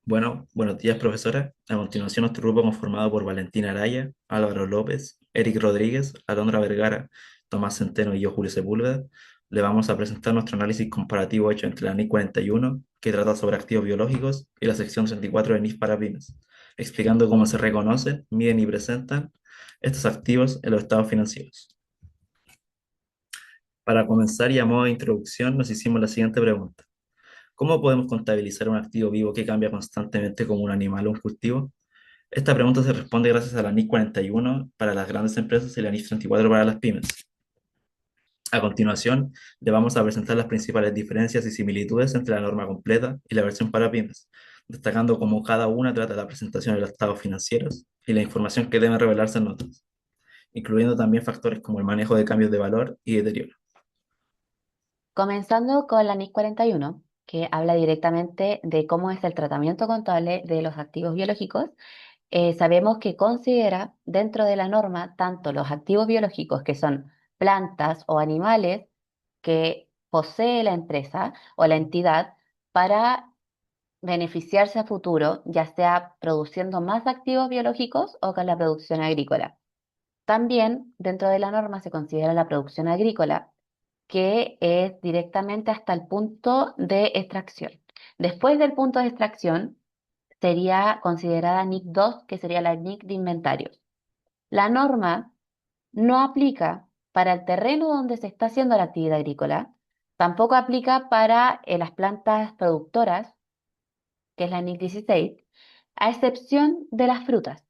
Bueno, buenos días, profesora. A continuación, nuestro grupo conformado por Valentina Araya, Álvaro López, Eric Rodríguez, Alondra Vergara, Tomás Centeno y yo, Julio Sepúlveda, le vamos a presentar nuestro análisis comparativo hecho entre la NIC 41, que trata sobre activos biológicos, y la sección 34 de NIF para pymes, explicando cómo se reconocen, miden y presentan estos activos en los estados financieros. Para comenzar y a modo de introducción, nos hicimos la siguiente pregunta. ¿Cómo podemos contabilizar un activo vivo que cambia constantemente como un animal o un cultivo? Esta pregunta se responde gracias a la NIC 41 para las grandes empresas y la NIC 34 para las pymes. A continuación, le vamos a presentar las principales diferencias y similitudes entre la norma completa y la versión para pymes, destacando cómo cada una trata la presentación de los estados financieros y la información que deben revelarse en notas, incluyendo también factores como el manejo de cambios de valor y deterioro. Comenzando con la NIC 41, que habla directamente de cómo es el tratamiento contable de los activos biológicos. Sabemos que considera dentro de la norma tanto los activos biológicos, que son plantas o animales que posee la empresa o la entidad para beneficiarse a futuro, ya sea produciendo más activos biológicos o con la producción agrícola. También dentro de la norma se considera la producción agrícola, que es directamente hasta el punto de extracción. Después del punto de extracción sería considerada NIC 2, que sería la NIC de inventarios. La norma no aplica para el terreno donde se está haciendo la actividad agrícola, tampoco aplica para las plantas productoras, que es la NIC 16, a excepción de las frutas.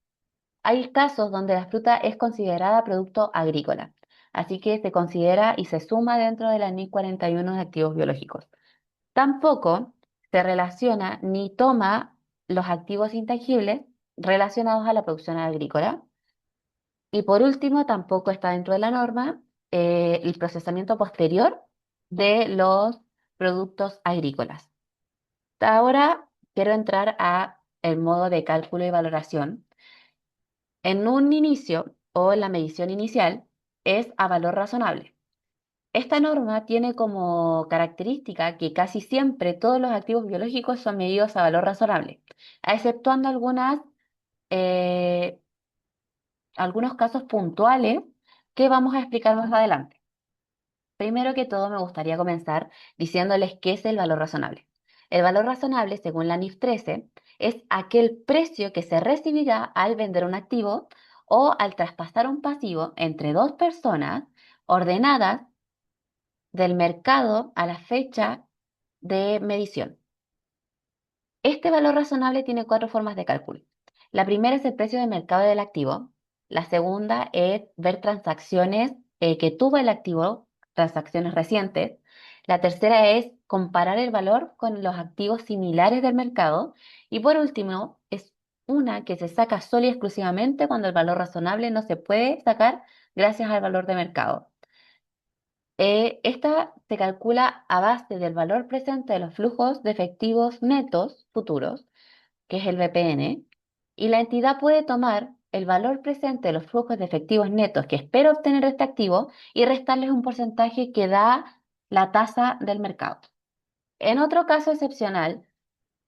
Hay casos donde la fruta es considerada producto agrícola, así que se considera y se suma dentro de la NIC 41 de activos biológicos. Tampoco se relaciona ni toma los activos intangibles relacionados a la producción agrícola. Y por último, tampoco está dentro de la norma el procesamiento posterior de los productos agrícolas. Ahora quiero entrar a el modo de cálculo y valoración. En un inicio o en la medición inicial es a valor razonable. Esta norma tiene como característica que casi siempre todos los activos biológicos son medidos a valor razonable, exceptuando eh, algunos casos puntuales que vamos a explicar más adelante. Primero que todo, me gustaría comenzar diciéndoles qué es el valor razonable. El valor razonable, según la NIF 13, es aquel precio que se recibirá al vender un activo o al traspasar un pasivo entre dos personas ordenadas del mercado a la fecha de medición. Este valor razonable tiene cuatro formas de cálculo. La primera es el precio de mercado del activo. La segunda es ver transacciones que tuvo el activo, transacciones recientes. La tercera es comparar el valor con los activos similares del mercado. Y por último, es una que se saca solo y exclusivamente cuando el valor razonable no se puede sacar gracias al valor de mercado. Esta se calcula a base del valor presente de los flujos de efectivos netos futuros, que es el VPN, y la entidad puede tomar el valor presente de los flujos de efectivos netos que espera obtener este activo y restarles un porcentaje que da la tasa del mercado. En otro caso excepcional,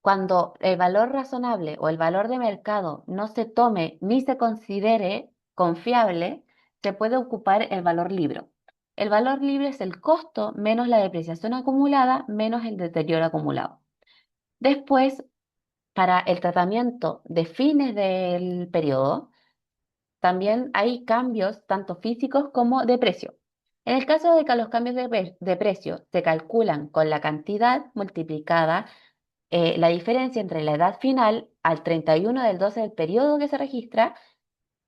cuando el valor razonable o el valor de mercado no se tome ni se considere confiable, se puede ocupar el valor libre. El valor libre es el costo menos la depreciación acumulada menos el deterioro acumulado. Después, para el tratamiento de fines del periodo, también hay cambios tanto físicos como de precio. En el caso de que los cambios de precio se calculan con la cantidad multiplicada, la diferencia entre la edad final al 31 del 12 del periodo que se registra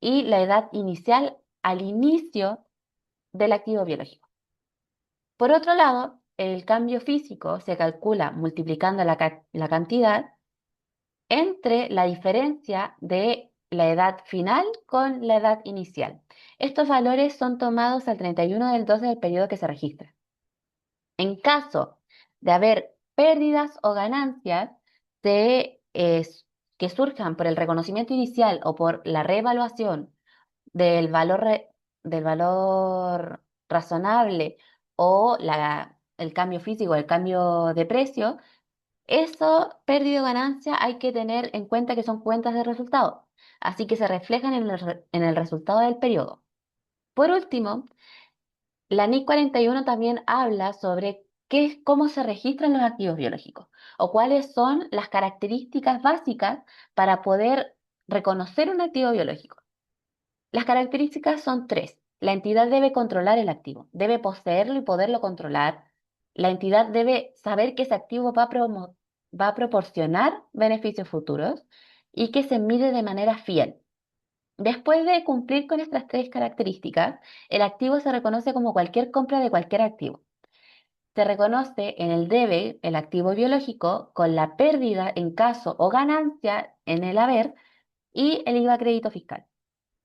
y la edad inicial al inicio del activo biológico. Por otro lado, el cambio físico se calcula multiplicando la cantidad entre la diferencia de la edad final con la edad inicial. Estos valores son tomados al 31 del 12 del periodo que se registra. En caso de haber pérdidas o ganancias que surjan por el reconocimiento inicial o por la reevaluación del del valor razonable o el cambio físico, el cambio de precio, Eso, pérdida o ganancia, hay que tener en cuenta que son cuentas de resultados, así que se reflejan en el resultado del periodo. Por último, la NIC 41 también habla sobre cómo se registran los activos biológicos o cuáles son las características básicas para poder reconocer un activo biológico. Las características son tres. La entidad debe controlar el activo, debe poseerlo y poderlo controlar. La entidad debe saber que ese activo va a proporcionar beneficios futuros y que se mide de manera fiel. Después de cumplir con estas tres características, el activo se reconoce como cualquier compra de cualquier activo. Se reconoce en el debe, el activo biológico, con la pérdida en caso o ganancia en el haber y el IVA crédito fiscal.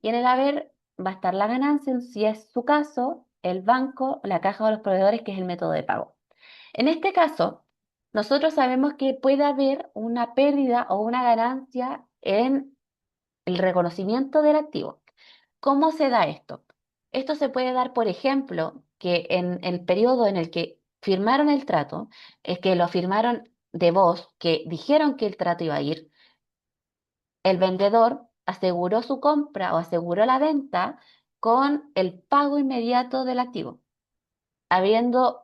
Y en el haber va a estar la ganancia, si es su caso, el banco, la caja o los proveedores, que es el método de pago. En este caso, nosotros sabemos que puede haber una pérdida o una ganancia en el reconocimiento del activo. ¿Cómo se da esto? Esto se puede dar, por ejemplo, que en el periodo en el que firmaron el trato, es que lo firmaron de voz, que dijeron que el trato iba a ir, el vendedor aseguró su compra o aseguró la venta con el pago inmediato del activo, habiendo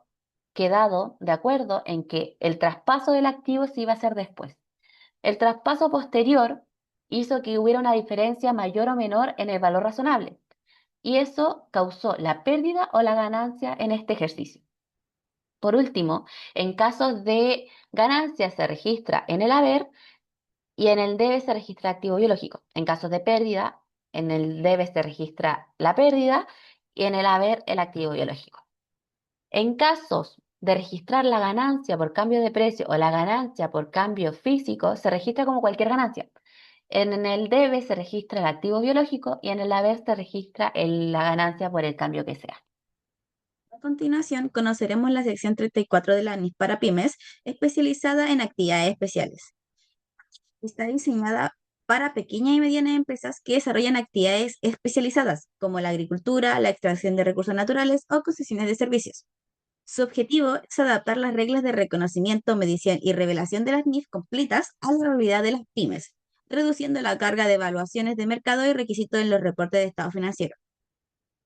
quedado de acuerdo en que el traspaso del activo se iba a hacer después. El traspaso posterior hizo que hubiera una diferencia mayor o menor en el valor razonable, y eso causó la pérdida o la ganancia en este ejercicio. Por último, en casos de ganancia se registra en el haber y en el debe se registra activo biológico. En casos de pérdida, en el debe se registra la pérdida y en el haber el activo biológico. En casos de registrar la ganancia por cambio de precio o la ganancia por cambio físico, se registra como cualquier ganancia. En el debe se registra el activo biológico y en el haber se registra la ganancia por el cambio que sea. A continuación, conoceremos la sección 34 de la ANIF para pymes, especializada en actividades especiales. Está diseñada para pequeñas y medianas empresas que desarrollan actividades especializadas, como la agricultura, la extracción de recursos naturales o concesiones de servicios. Su objetivo es adaptar las reglas de reconocimiento, medición y revelación de las NIF completas a la realidad de las pymes, reduciendo la carga de evaluaciones de mercado y requisitos en los reportes de estado financiero.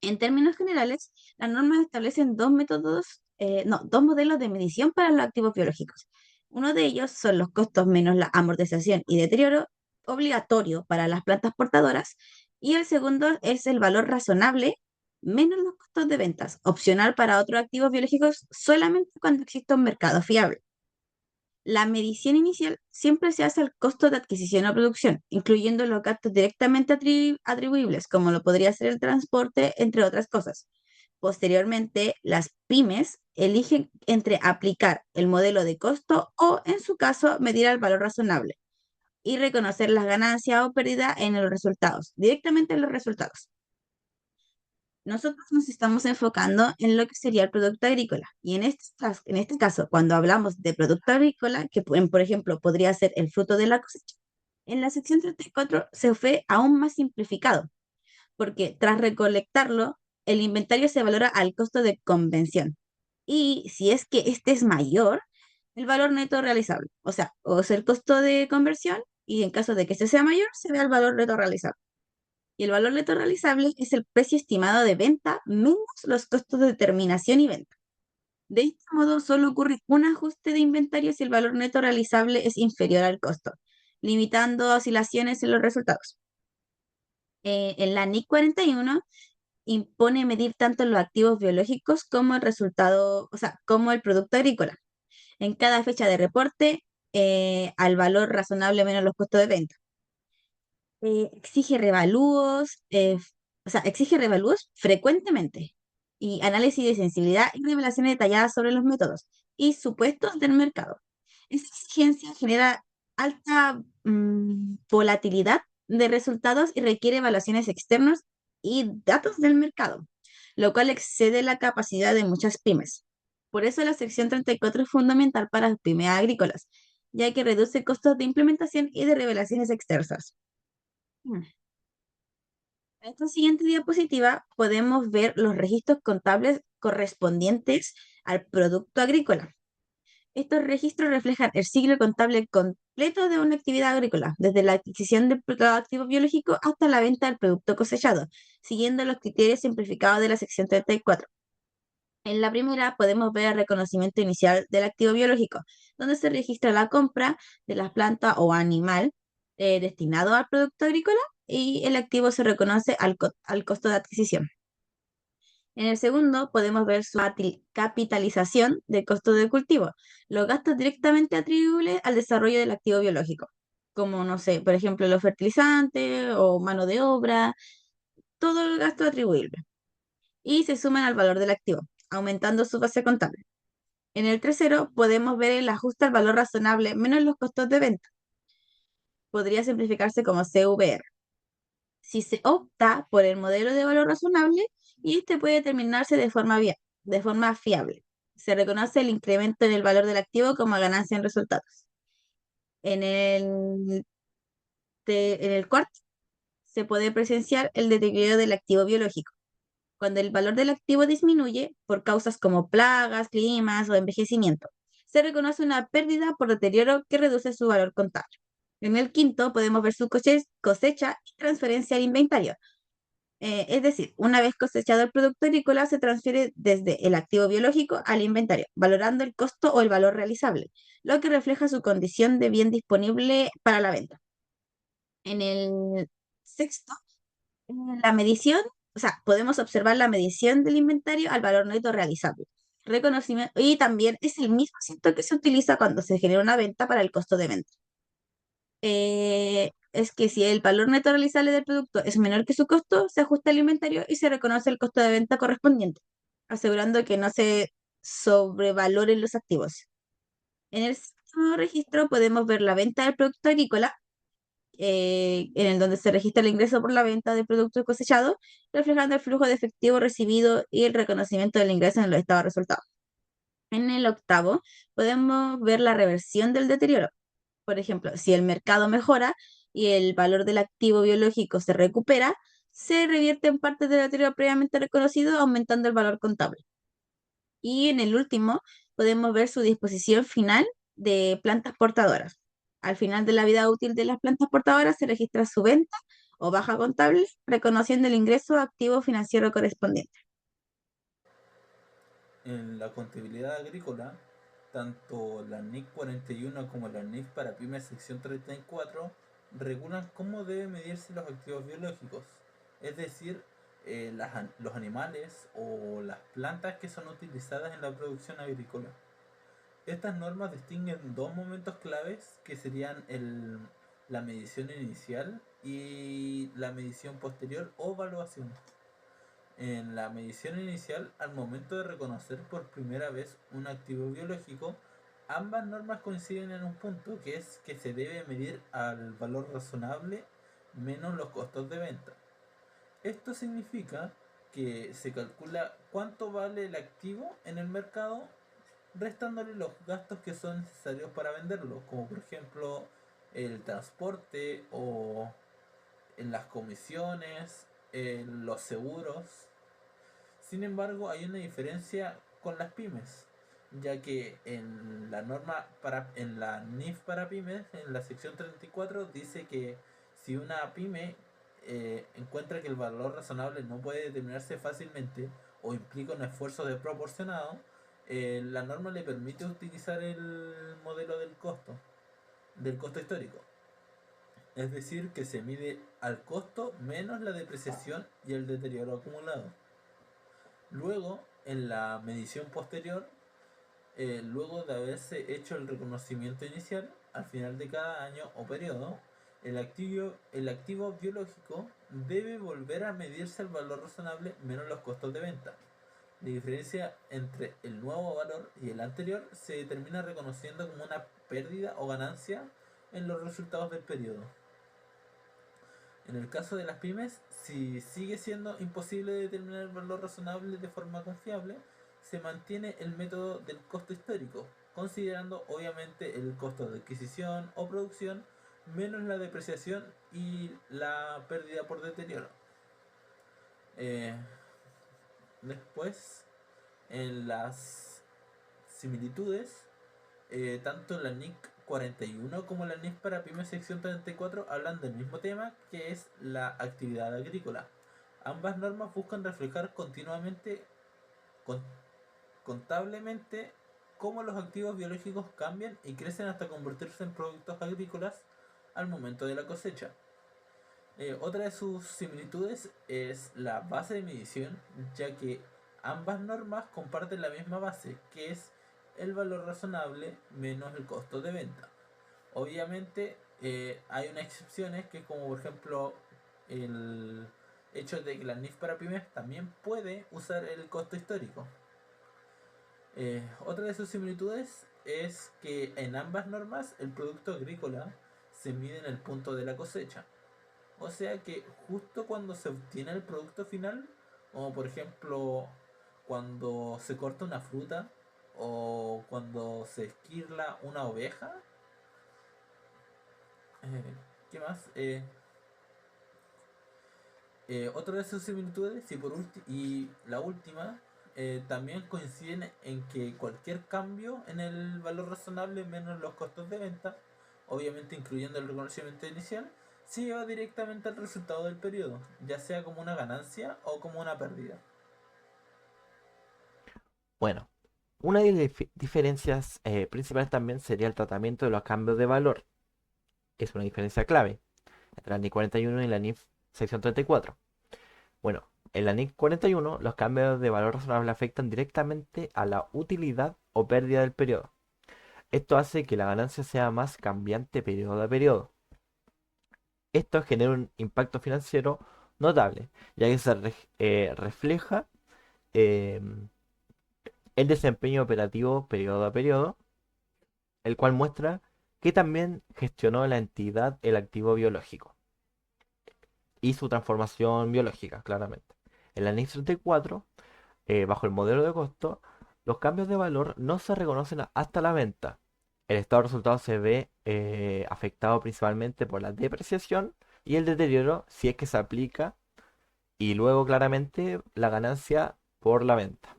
En términos generales, las normas establecen dos modelos de medición para los activos biológicos. Uno de ellos son los costos menos la amortización y deterioro, obligatorio para las plantas portadoras, y el segundo es el valor razonable menos los costos de ventas, opcional para otros activos biológicos solamente cuando existe un mercado fiable. La medición inicial siempre se hace al costo de adquisición o producción, incluyendo los gastos directamente atribuibles, como lo podría ser el transporte, entre otras cosas. Posteriormente, las pymes eligen entre aplicar el modelo de costo o, en su caso, medir el valor razonable y reconocer las ganancias o pérdidas en los resultados, directamente en los resultados. Nosotros nos estamos enfocando en lo que sería el producto agrícola. Y en este caso, cuando hablamos de producto agrícola, que por ejemplo podría ser el fruto de la cosecha, en la sección 34 se fue aún más simplificado, porque tras recolectarlo, el inventario se valora al costo de convención. Y si es que este es mayor, el valor neto realizable. O sea el costo de conversión, y en caso de que este sea mayor, se ve el valor neto realizable. Y el valor neto realizable es el precio estimado de venta menos los costos de determinación y venta. De este modo, solo ocurre un ajuste de inventario si el valor neto realizable es inferior al costo, limitando oscilaciones en los resultados. En la NIC 41 impone medir tanto los activos biológicos como el resultado, o sea, como el producto agrícola. En cada fecha de reporte, al valor razonable menos los costos de venta. Exige revalúos, exige revalúos frecuentemente y análisis de sensibilidad y revelaciones detalladas sobre los métodos y supuestos del mercado. Esta exigencia genera alta volatilidad de resultados y requiere evaluaciones externas y datos del mercado, lo cual excede la capacidad de muchas pymes. Por eso la sección 34 es fundamental para las pymes agrícolas, ya que reduce costos de implementación y de revelaciones externas. Mm. En esta siguiente diapositiva podemos ver los registros contables correspondientes al producto agrícola. Estos registros reflejan el ciclo contable completo de una actividad agrícola, desde la adquisición del activo biológico hasta la venta del producto cosechado, siguiendo los criterios simplificados de la sección 34. En la primera podemos ver el reconocimiento inicial del activo biológico, donde se registra la compra de la planta o animal destinado al producto agrícola y el activo se reconoce al costo de adquisición. En el segundo podemos ver su capitalización de costo de cultivo, los gastos directamente atribuibles al desarrollo del activo biológico, como, no sé, por ejemplo, los fertilizantes o mano de obra, todo el gasto atribuible. Y se suman al valor del activo, aumentando su base contable. En el tercero podemos ver el ajuste al valor razonable menos los costos de venta. Podría simplificarse como CVR. Si se opta por el modelo de valor razonable, y este puede determinarse de forma fiable. Se reconoce el incremento en el valor del activo como ganancia en resultados. En el cuarto se puede presenciar el deterioro del activo biológico. Cuando el valor del activo disminuye por causas como plagas, climas o envejecimiento, se reconoce una pérdida por deterioro que reduce su valor contable. En el quinto podemos ver su cosecha y transferencia al inventario. Es decir, una vez cosechado el producto agrícola, se transfiere desde el activo biológico al inventario, valorando el costo o el valor realizable, lo que refleja su condición de bien disponible para la venta. En el sexto, la medición, o sea, podemos observar la medición del inventario al valor neto realizable. Reconocimiento, y también es el mismo ciento que se utiliza cuando se genera una venta para el costo de venta. Es que si el valor neto realizable del producto es menor que su costo, se ajusta el inventario y se reconoce el costo de venta correspondiente, asegurando que no se sobrevaloren los activos. En el séptimo registro podemos ver la venta del producto agrícola, en el donde se registra el ingreso por la venta de productos cosechados, reflejando el flujo de efectivo recibido y el reconocimiento del ingreso en los estados de resultados. En el octavo podemos ver la reversión del deterioro. Por ejemplo, si el mercado mejora y el valor del activo biológico se recupera, se revierte en parte del deterioro previamente reconocido, aumentando el valor contable. Y en el último, podemos ver su disposición final de plantas portadoras. Al final de la vida útil de las plantas portadoras se registra su venta o baja contable, reconociendo el ingreso activo financiero correspondiente. En la contabilidad agrícola, tanto la NIC 41 como la NIC para pymes sección 34 regulan cómo deben medirse los activos biológicos, es decir, los animales o las plantas que son utilizadas en la producción agrícola. Estas normas distinguen dos momentos claves que serían la medición inicial y la medición posterior o evaluación. En la medición inicial, al momento de reconocer por primera vez un activo biológico, ambas normas coinciden en un punto, que es que se debe medir al valor razonable menos los costos de venta. Esto significa que se calcula cuánto vale el activo en el mercado, restándole los gastos que son necesarios para venderlo, como por ejemplo el transporte o en las comisiones, en los seguros. Sin embargo, hay una diferencia con las pymes, ya que en la NIF para pymes, en la sección 34, dice que si una pyme encuentra que el valor razonable no puede determinarse fácilmente o implica un esfuerzo desproporcionado, la norma le permite utilizar el modelo del costo histórico. Es decir, que se mide al costo menos la depreciación y el deterioro acumulado. Luego, en la medición posterior, luego de haberse hecho el reconocimiento inicial, al final de cada año o periodo, el activo biológico debe volver a medirse el valor razonable menos los costos de venta. La diferencia entre el nuevo valor y el anterior se determina reconociendo como una pérdida o ganancia en los resultados del periodo. En el caso de las pymes, si sigue siendo imposible determinar el valor razonable de forma confiable, se mantiene el método del costo histórico, considerando obviamente el costo de adquisición o producción menos la depreciación y la pérdida por deterioro. Eh, Después, en las similitudes, tanto la NIC 41 como la NIF para pymes sección 34 hablan del mismo tema, que es la actividad agrícola. Ambas normas buscan reflejar continuamente, con- contablemente, cómo los activos biológicos cambian y crecen hasta convertirse en productos agrícolas al momento de la cosecha. Otra de sus similitudes es la base de medición, ya que ambas normas comparten la misma base, que es el valor razonable menos el costo de venta. Obviamente hay unas excepciones, que como por ejemplo el hecho de que la NIF para pymes también puede usar el costo histórico. Otra de sus similitudes es que en ambas normas el producto agrícola se mide en el punto de la cosecha. O sea que justo cuando se obtiene el producto final, como por ejemplo cuando se corta una fruta o cuando se esquirla una oveja, ¿qué más? Otra de sus similitudes y la última, también coinciden en que cualquier cambio en el valor razonable menos los costos de venta, obviamente incluyendo el reconocimiento inicial, se lleva directamente al resultado del periodo, ya sea como una ganancia o como una pérdida. Bueno, una de las diferencias principales también sería el tratamiento de los cambios de valor. Es una diferencia clave entre la NIC 41 y la NIF sección 34. Bueno, en la NIC 41 los cambios de valor razonable afectan directamente a la utilidad o pérdida del periodo. Esto hace que la ganancia sea más cambiante periodo a periodo. Esto genera un impacto financiero notable, ya que se refleja eh, el desempeño operativo periodo a periodo, el cual muestra que también gestionó la entidad el activo biológico y su transformación biológica, claramente. En la NIF 34, bajo el modelo de costo, los cambios de valor no se reconocen hasta la venta. El estado de resultados se ve afectado principalmente por la depreciación y el deterioro si es que se aplica, y luego claramente la ganancia por la venta.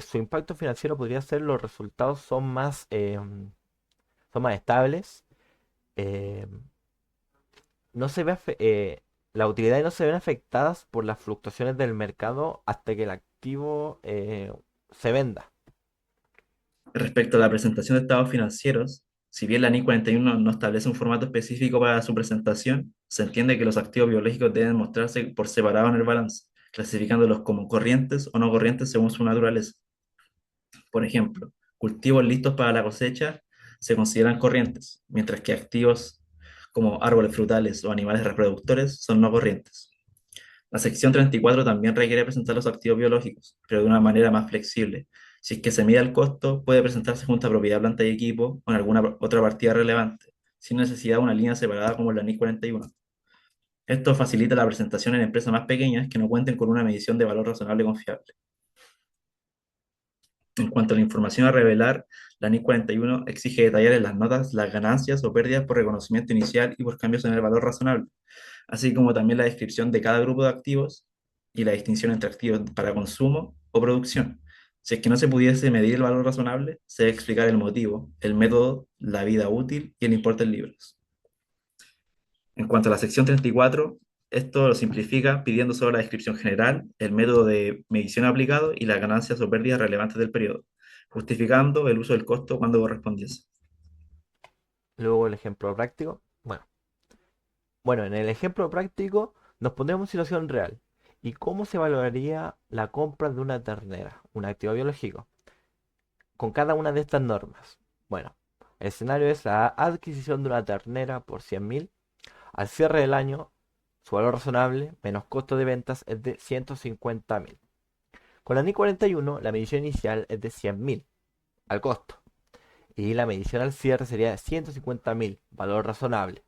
Su impacto financiero podría ser los resultados son más estables. eh, no se ve la utilidad no se ven afectadas por las fluctuaciones del mercado hasta que el activo se venda. Respecto a la presentación de estados financieros, si bien la NIC 41 no establece un formato específico para su presentación, se entiende que los activos biológicos deben mostrarse por separado en el balance, clasificándolos como corrientes o no corrientes según su naturaleza. Por ejemplo, cultivos listos para la cosecha se consideran corrientes, mientras que activos como árboles frutales o animales reproductores son no corrientes. La sección 34 también requiere presentar los activos biológicos, pero de una manera más flexible. Si es que se mide el costo, puede presentarse junto a propiedad, planta y equipo o en alguna otra partida relevante, sin necesidad de una línea separada como la NIC 41. Esto facilita la presentación en empresas más pequeñas que no cuenten con una medición de valor razonable y confiable. En cuanto a la información a revelar, la NIC 41 exige detallar en las notas las ganancias o pérdidas por reconocimiento inicial y por cambios en el valor razonable, así como también la descripción de cada grupo de activos y la distinción entre activos para consumo o producción. Si es que no se pudiese medir el valor razonable, se debe explicar el motivo, el método, la vida útil y el importe en libros. En cuanto a la sección 34, esto lo simplifica pidiendo solo la descripción general, el método de medición aplicado y las ganancias o pérdidas relevantes del periodo, justificando el uso del costo cuando correspondiese. Luego el ejemplo práctico. Bueno, en el ejemplo práctico nos pondremos en situación real. ¿Y cómo se valoraría la compra de una ternera, un activo biológico, con cada una de estas normas? Bueno, el escenario es la adquisición de una ternera por 100.000. Al cierre del año, su valor razonable menos costo de ventas es de 150.000. Con la NI 41, la medición inicial es de 100.000 al costo. Y la medición al cierre sería de 150.000, valor razonable.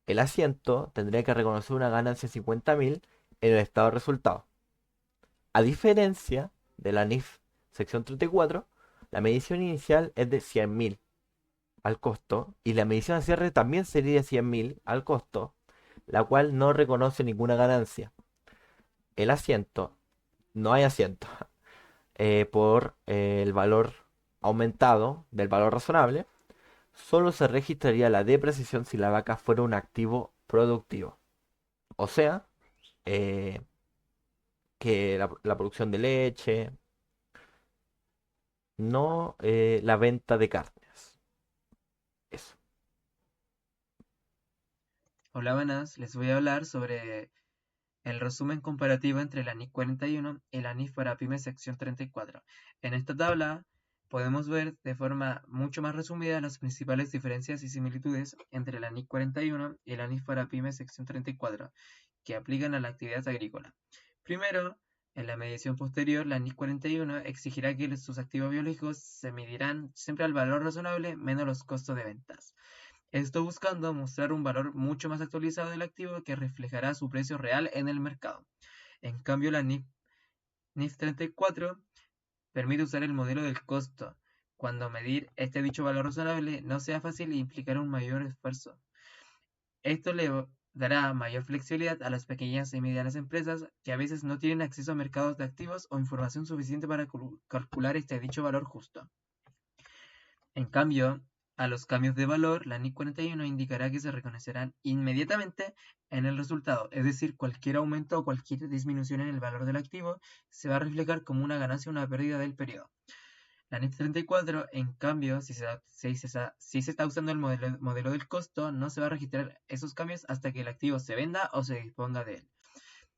El asiento tendría que reconocer una ganancia de 50.000 en el estado de resultado. A diferencia de la NIF sección 34, la medición inicial es de 100.000 al costo y la medición al cierre también sería de 100.000 al costo, la cual no reconoce ninguna ganancia. El asiento, no hay asiento, por el valor aumentado del valor razonable, solo se registraría la depreciación si la vaca fuera un activo productivo. O sea, eh, que la producción de leche, no la venta de carnes. Eso. Hola, buenas. Les voy a hablar sobre el resumen comparativo entre la NIC 41 y la NIF para pymes sección 34. En esta tabla podemos ver de forma mucho más resumida las principales diferencias y similitudes entre la NIC 41 y la NIF para pymes sección 34 que aplican a la actividad agrícola. Primero, en la medición posterior, la NIC 41 exigirá que sus activos biológicos se medirán siempre al valor razonable menos los costos de ventas. Esto buscando mostrar un valor mucho más actualizado del activo que reflejará su precio real en el mercado. En cambio, la NIF 34 permite usar el modelo del costo, cuando medir dicho valor razonable no sea fácil e implicará un mayor esfuerzo. Esto le dará mayor flexibilidad a las pequeñas y medianas empresas que a veces no tienen acceso a mercados de activos o información suficiente para calcular dicho valor justo. En cambio, a los cambios de valor, la NIC 41 indicará que se reconocerán inmediatamente en el resultado, es decir, cualquier aumento o cualquier disminución en el valor del activo se va a reflejar como una ganancia o una pérdida del periodo. La NIF 34, en cambio, si se está usando el modelo del costo, no se va a registrar esos cambios hasta que el activo se venda o se disponga de él.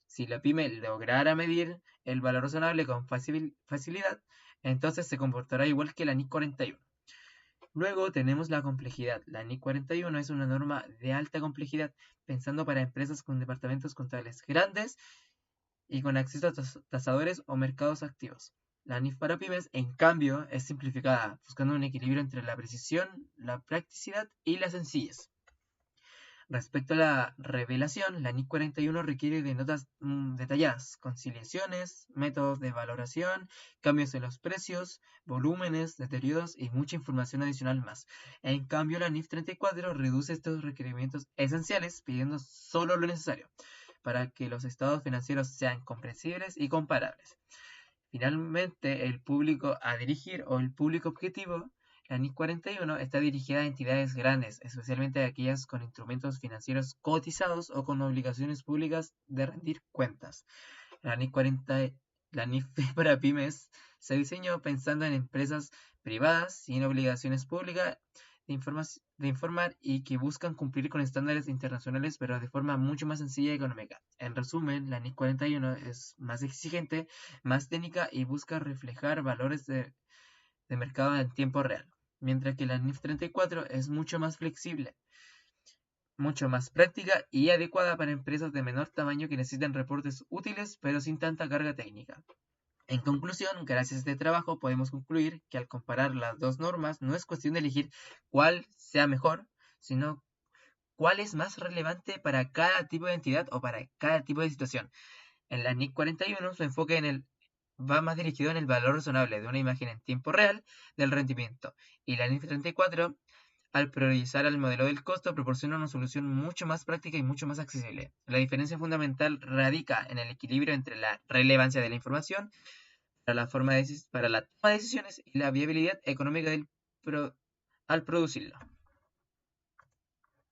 Si la pyme lograra medir el valor razonable con facilidad, entonces se comportará igual que la NIC 41. Luego tenemos la complejidad. La NIC 41 es una norma de alta complejidad, pensando para empresas con departamentos contables grandes y con acceso a tasadores o mercados activos. La NIF para pymes, en cambio, es simplificada, buscando un equilibrio entre la precisión, la practicidad y la sencillez. Respecto a la revelación, la NIC 41 requiere de notas detalladas, conciliaciones, métodos de valoración, cambios en los precios, volúmenes, deterioros y mucha información adicional más. En cambio, la NIF 34 reduce estos requerimientos esenciales pidiendo solo lo necesario para que los estados financieros sean comprensibles y comparables. Finalmente, el público a dirigir o el público objetivo, la NIC 41 está dirigida a entidades grandes, especialmente a aquellas con instrumentos financieros cotizados o con obligaciones públicas de rendir cuentas. La NIF para pymes se diseñó pensando en empresas privadas sin obligaciones públicas de informar y que buscan cumplir con estándares internacionales pero de forma mucho más sencilla y económica. En resumen, la NIC 41 es más exigente, más técnica y busca reflejar valores de mercado en tiempo real, mientras que la NIF 34 es mucho más flexible, mucho más práctica y adecuada para empresas de menor tamaño que necesitan reportes útiles pero sin tanta carga técnica. En conclusión, gracias a este trabajo podemos concluir que al comparar las dos normas no es cuestión de elegir cuál sea mejor, sino cuál es más relevante para cada tipo de entidad o para cada tipo de situación. En la NIC 41 su enfoque va más dirigido en el valor razonable de una imagen en tiempo real del rendimiento, y la NIC 34 al priorizar el modelo del costo proporciona una solución mucho más práctica y mucho más accesible. La diferencia fundamental radica en el equilibrio entre la relevancia de la información para la toma de decisiones y la viabilidad económica al producirlo.